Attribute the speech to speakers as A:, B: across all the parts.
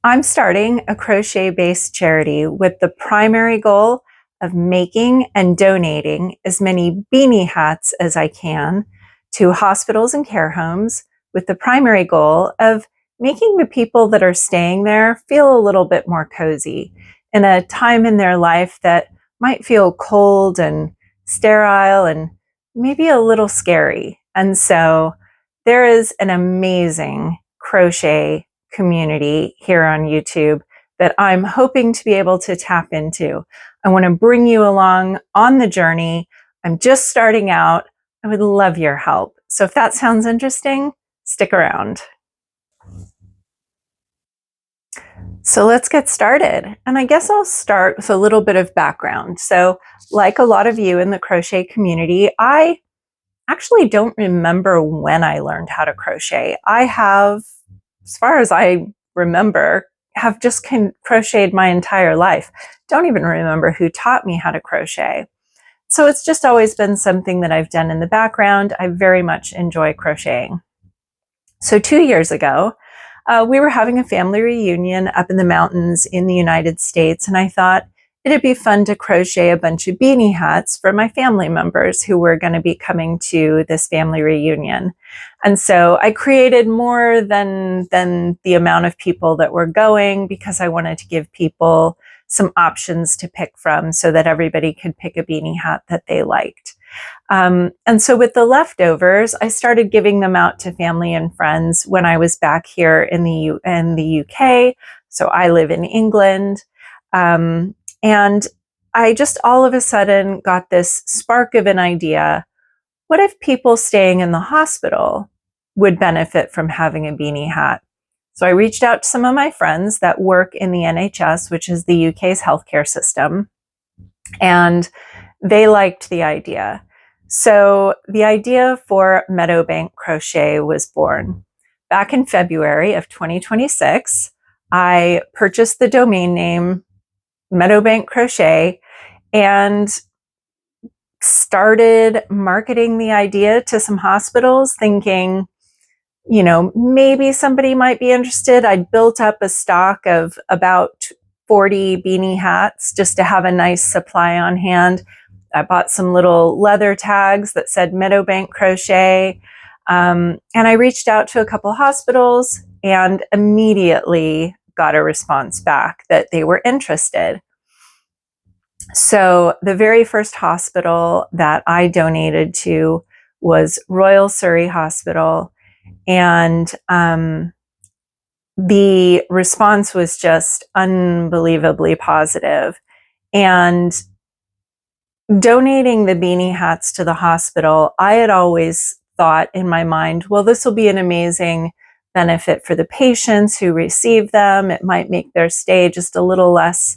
A: I'm starting a crochet-based charity with the primary goal of making and donating as many beanie hats as I can to hospitals and care homes, with the primary goal of making the people that are staying there feel a little bit more cozy in a time in their life that might feel cold and sterile and maybe a little scary. And so there is an amazing crochet community here on YouTube that I'm hoping to be able to tap into. I want to bring you along on the journey. I'm just starting out. I would love your help. So if that sounds interesting, stick around. So let's get started. And I guess I'll start with a little bit of background. So like a lot of you in the crochet community, I actually don't remember when I learned how to crochet. I have, as far as I remember, have just crocheted my entire life. Don't even remember who taught me how to crochet. So it's just always been something that I've done in the background. I very much enjoy crocheting. So 2 years ago, we were having a family reunion up in the mountains in the United States, and I thought it'd be fun to crochet a bunch of beanie hats for my family members who were going to be coming to this family reunion. And so I created more than the amount of people that were going, because I wanted to give people some options to pick from so that everybody could pick a beanie hat that they liked. And so with the leftovers, I started giving them out to family and friends when I was back here in the UK. So I live in England. And I just all of a sudden got this spark of an idea. What if people staying in the hospital would benefit from having a beanie hat? So I reached out to some of my friends that work in the NHS, which is the UK's healthcare system, and they liked the idea. So the idea for Meadowbank Crochet was born. Back in February of 2026, I purchased the domain name Meadowbank Crochet and started marketing the idea to some hospitals, thinking, maybe somebody might be interested. I built up a stock of about 40 beanie hats just to have a nice supply on hand. I bought some little leather tags that said Meadowbank Crochet. And I reached out to a couple hospitals and immediately got a response back that they were interested. So the very first hospital that I donated to was Royal Surrey Hospital. And the response was just unbelievably positive. And donating the beanie hats to the hospital, I had always thought in my mind, well, this will be an amazing benefit for the patients who receive them. It might make their stay just a little less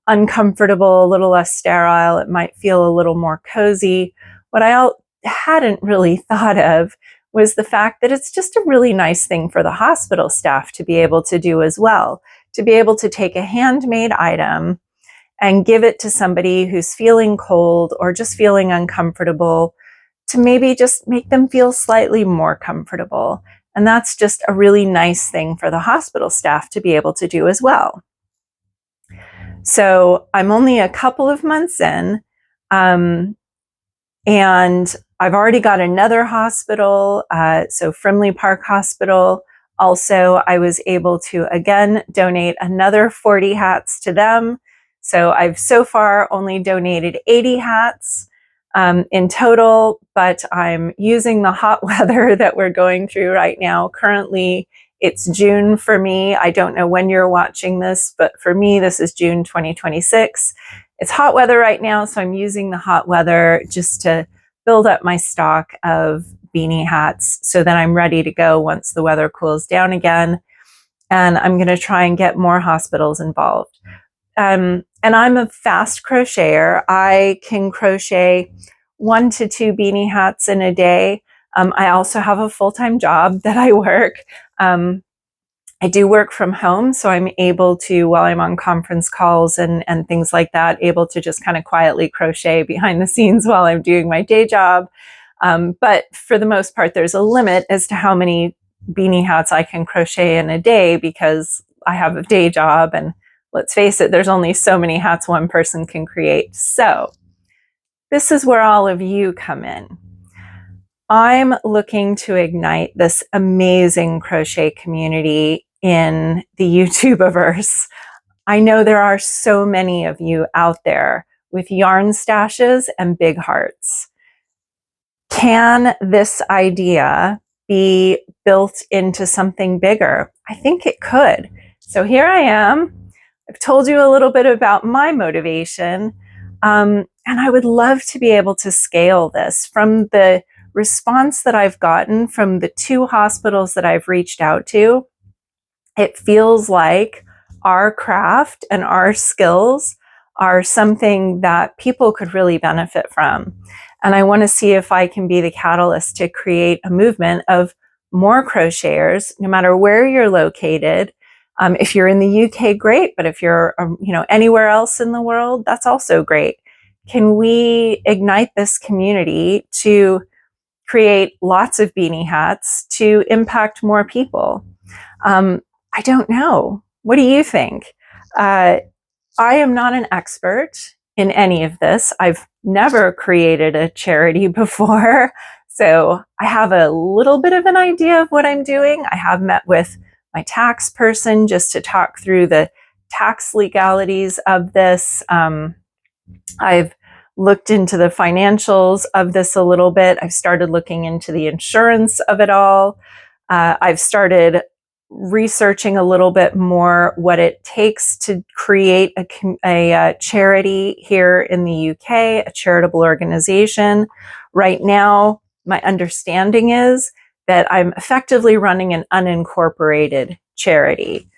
A: uncomfortable, a little less sterile. It might feel a little more cozy. What I hadn't really thought of was the fact that it's just a really nice thing for the hospital staff to be able to do as well, to be able to take a handmade item and give it to somebody who's feeling cold or just feeling uncomfortable, to maybe just make them feel slightly more comfortable. And that's just a really nice thing for the hospital staff to be able to do as well. So I'm only a couple of months in, and I've already got another hospital, so Frimley Park Hospital. Also, I was able to, again, donate another 40 hats to them. So I've so far only donated 80 hats in total, but I'm using the hot weather that we're going through right now. Currently, it's June for me. I don't know when you're watching this, but for me, this is June 2026. It's hot weather right now, so I'm using the hot weather just to build up my stock of beanie hats so that I'm ready to go once the weather cools down again. And I'm going to try and get more hospitals involved. And I'm a fast crocheter. I can crochet 1 to 2 beanie hats in a day. I also have a full-time job that I work. I do work from home, so I'm able to, while I'm on conference calls and things like that, able to just kind of quietly crochet behind the scenes while I'm doing my day job. But for the most part, there's a limit as to how many beanie hats I can crochet in a day, because I have a day job, and let's face it, there's only so many hats one person can create. So this is where all of you come in. I'm looking to ignite this amazing crochet community in the YouTubeverse. I know there are so many of you out there with yarn stashes and big hearts. Can this idea be built into something bigger? I think it could. So here I am. I've told you a little bit about my motivation, and I would love to be able to scale this. From the response that I've gotten from the 2 hospitals that I've reached out to, it feels like our craft and our skills are something that people could really benefit from. And I want to see if I can be the catalyst to create a movement of more crocheters, no matter where you're located. If you're in the UK, great. But if you're, anywhere else in the world, that's also great. Can we ignite this community to create lots of beanie hats to impact more people? I don't know. What do you think? I am not an expert in any of this. I've never created a charity before, so I have a little bit of an idea of what I'm doing. I have met with my tax person just to talk through the tax legalities of this. I've looked into the financials of this a little bit. I've started looking into the insurance of it all. I've started researching a little bit more what it takes to create a charity here in the UK, a charitable organization. Right now, my understanding is that I'm effectively running an unincorporated charity.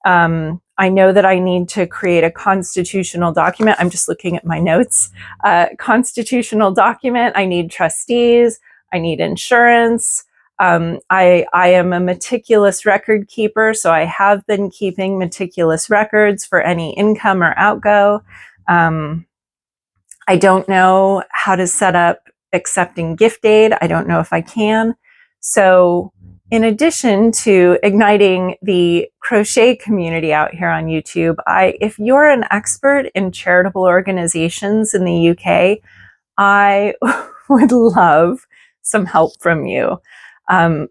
A: I know that I need to create a constitutional document. I'm just looking at my notes. Constitutional document. I need trustees. I need insurance. I am a meticulous record keeper, so I have been keeping meticulous records for any income or outgo. I don't know how to set up accepting gift aid. I don't know if I can. So in addition to igniting the crochet community out here on YouTube, if you're an expert in charitable organizations in the UK, I would love some help from you. I'm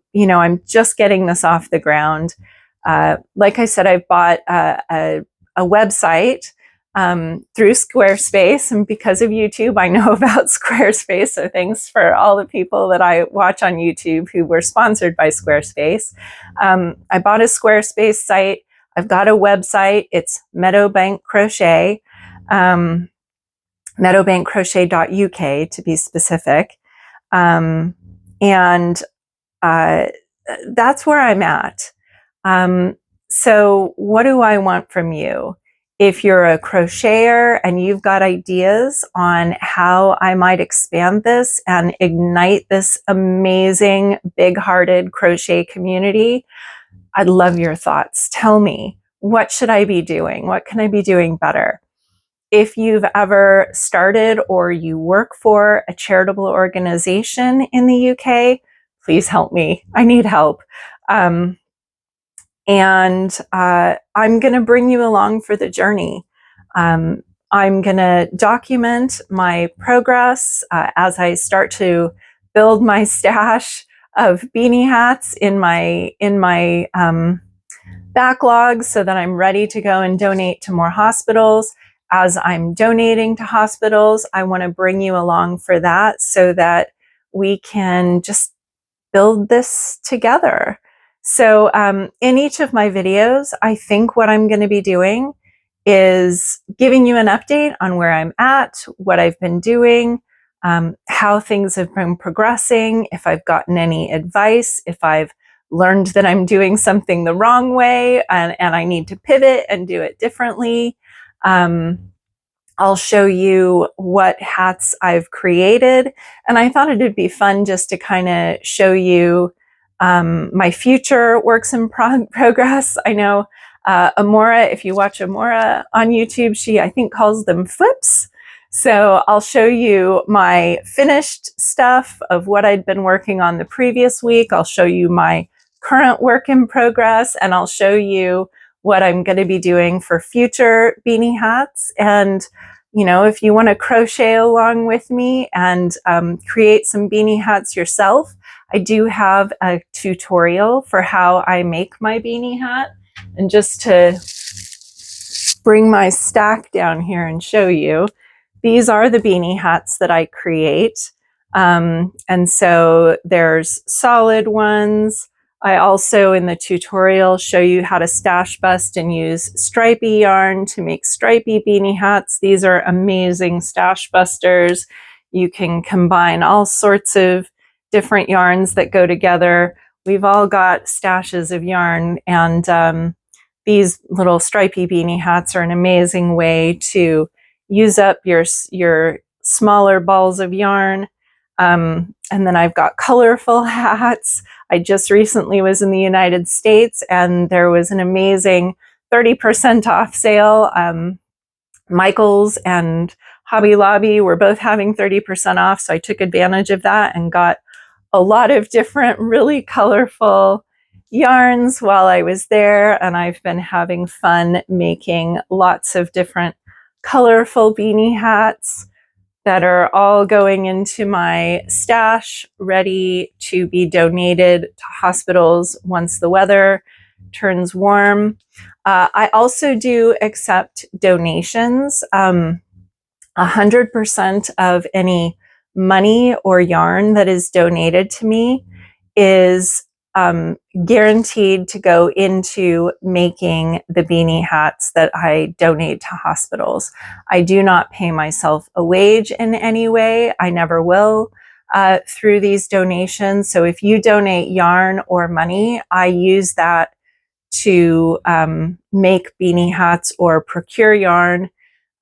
A: just getting this off the ground. Like I said, I've bought a website through Squarespace, and because of YouTube, I know about Squarespace. So thanks for all the people that I watch on YouTube who were sponsored by Squarespace. I bought a Squarespace site. I've got a website. It's Meadowbank Crochet, meadowbankcrochet.uk to be specific. And that's where I'm at. So what do I want from you? If you're a crocheter and you've got ideas on how I might expand this and ignite this amazing, big-hearted crochet community, I'd love your thoughts. Tell me, what should I be doing? What can I be doing better? If you've ever started or you work for a charitable organization in the UK, please help me. I need help. And I'm going to bring you along for the journey. I'm going to document my progress as I start to build my stash of beanie hats in my backlog so that I'm ready to go and donate to more hospitals. As I'm donating to hospitals, I want to bring you along for that so that we can just build this together. So in each of my videos, I think what I'm going to be doing is giving you an update on where I'm at, what I've been doing, how things have been progressing, if I've gotten any advice, if I've learned that I'm doing something the wrong way and I need to pivot and do it differently. I'll show you what hats I've created. And I thought it would be fun just to kind of show you my future works in progress. I know Amora, if you watch Amora on YouTube, she, I think, calls them flips. So I'll show you my finished stuff of what I'd been working on the previous week. I'll show you my current work in progress, and I'll show you what I'm going to be doing for future beanie hats. And, you know, if you want to crochet along with me and create some beanie hats yourself, I do have a tutorial for how I make my beanie hat. And just to bring my stack down here and show you, these are the beanie hats that I create. And so there's solid ones. I also, in the tutorial, show you how to stash bust and use stripy yarn to make stripy beanie hats. These are amazing stash busters. You can combine all sorts of different yarns that go together. We've all got stashes of yarn, and these little stripy beanie hats are an amazing way to use up your smaller balls of yarn. And then I've got colorful hats. I just recently was in the United States and there was an amazing 30% off sale. Michael's and Hobby Lobby were both having 30% off, so I took advantage of that and got a lot of different really colorful yarns while I was there, and I've been having fun making lots of different colorful beanie hats that are all going into my stash, ready to be donated to hospitals once the weather turns warm. I also do accept donations. 100% of any money or yarn that is donated to me is guaranteed to go into making the beanie hats that I donate to hospitals. I do not pay myself a wage in any way. I never will through these donations. So if you donate yarn or money, I use that to make beanie hats or procure yarn.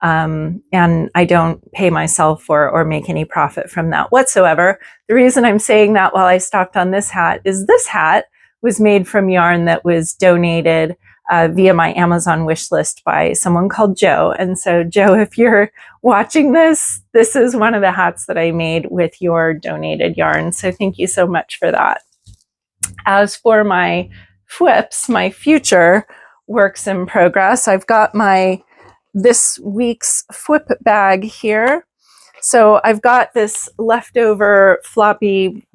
A: And I don't pay myself or make any profit from that whatsoever. The reason I'm saying that while I stopped on this hat is this hat was made from yarn that was donated via my Amazon wish list by someone called Joe. And so Joe, if you're watching this is one of the hats that I made with your donated yarn. So thank you so much for that. As for my flips, my future works in progress, I've got this week's flip bag here. So I've got this leftover floppy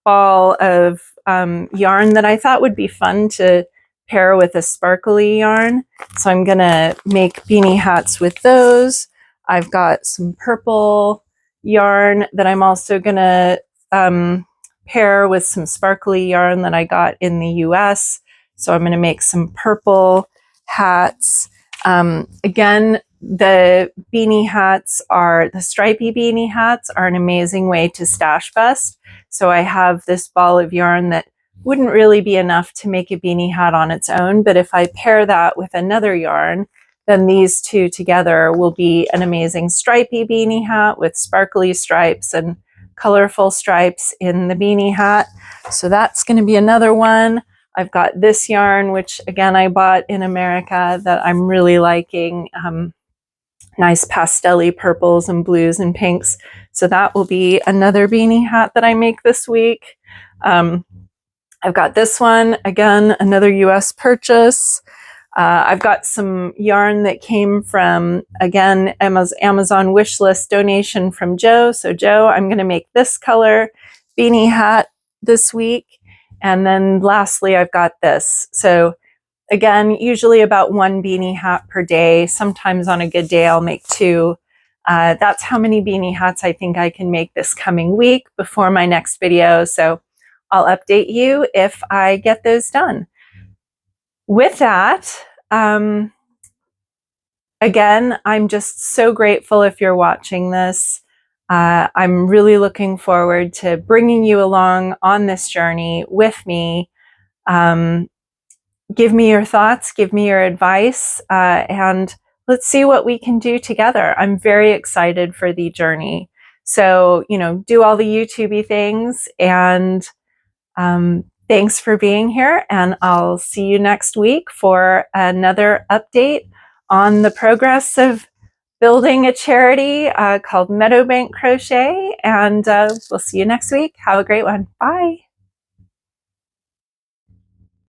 A: ball of yarn that I thought would be fun to pair with a sparkly yarn. So I'm gonna make beanie hats with those. I've got some purple yarn that I'm also gonna pair with some sparkly yarn that I got in the US. So I'm gonna make some purple hats. Again, the beanie hats the stripy beanie hats are an amazing way to stash bust. So I have this ball of yarn that wouldn't really be enough to make a beanie hat on its own, but if I pair that with another yarn, then these two together will be an amazing stripy beanie hat with sparkly stripes and colorful stripes in the beanie hat. So that's going to be another one. I've got this yarn, which again I bought in America, that I'm really liking. Nice pastel-y purples and blues and pinks. So that will be another beanie hat that I make this week. I've got this one, again, another US purchase. I've got some yarn that came from, again, Amazon wish list donation from Joe. So Joe, I'm going to make this color beanie hat this week. And then lastly, I've got this. So again, usually about one beanie hat per day. Sometimes on a good day, I'll make two. That's how many beanie hats I think I can make this coming week before my next video. So I'll update you if I get those done. With that, again, I'm just so grateful if you're watching this. I'm really looking forward to bringing you along on this journey with me. Give me your thoughts, give me your advice, and let's see what we can do together. I'm very excited for the journey. So, do all the YouTubey things, and thanks for being here, and I'll see you next week for another update on the progress of building a charity called Meadowbank Crochet, and we'll see you next week. Have a great one. Bye.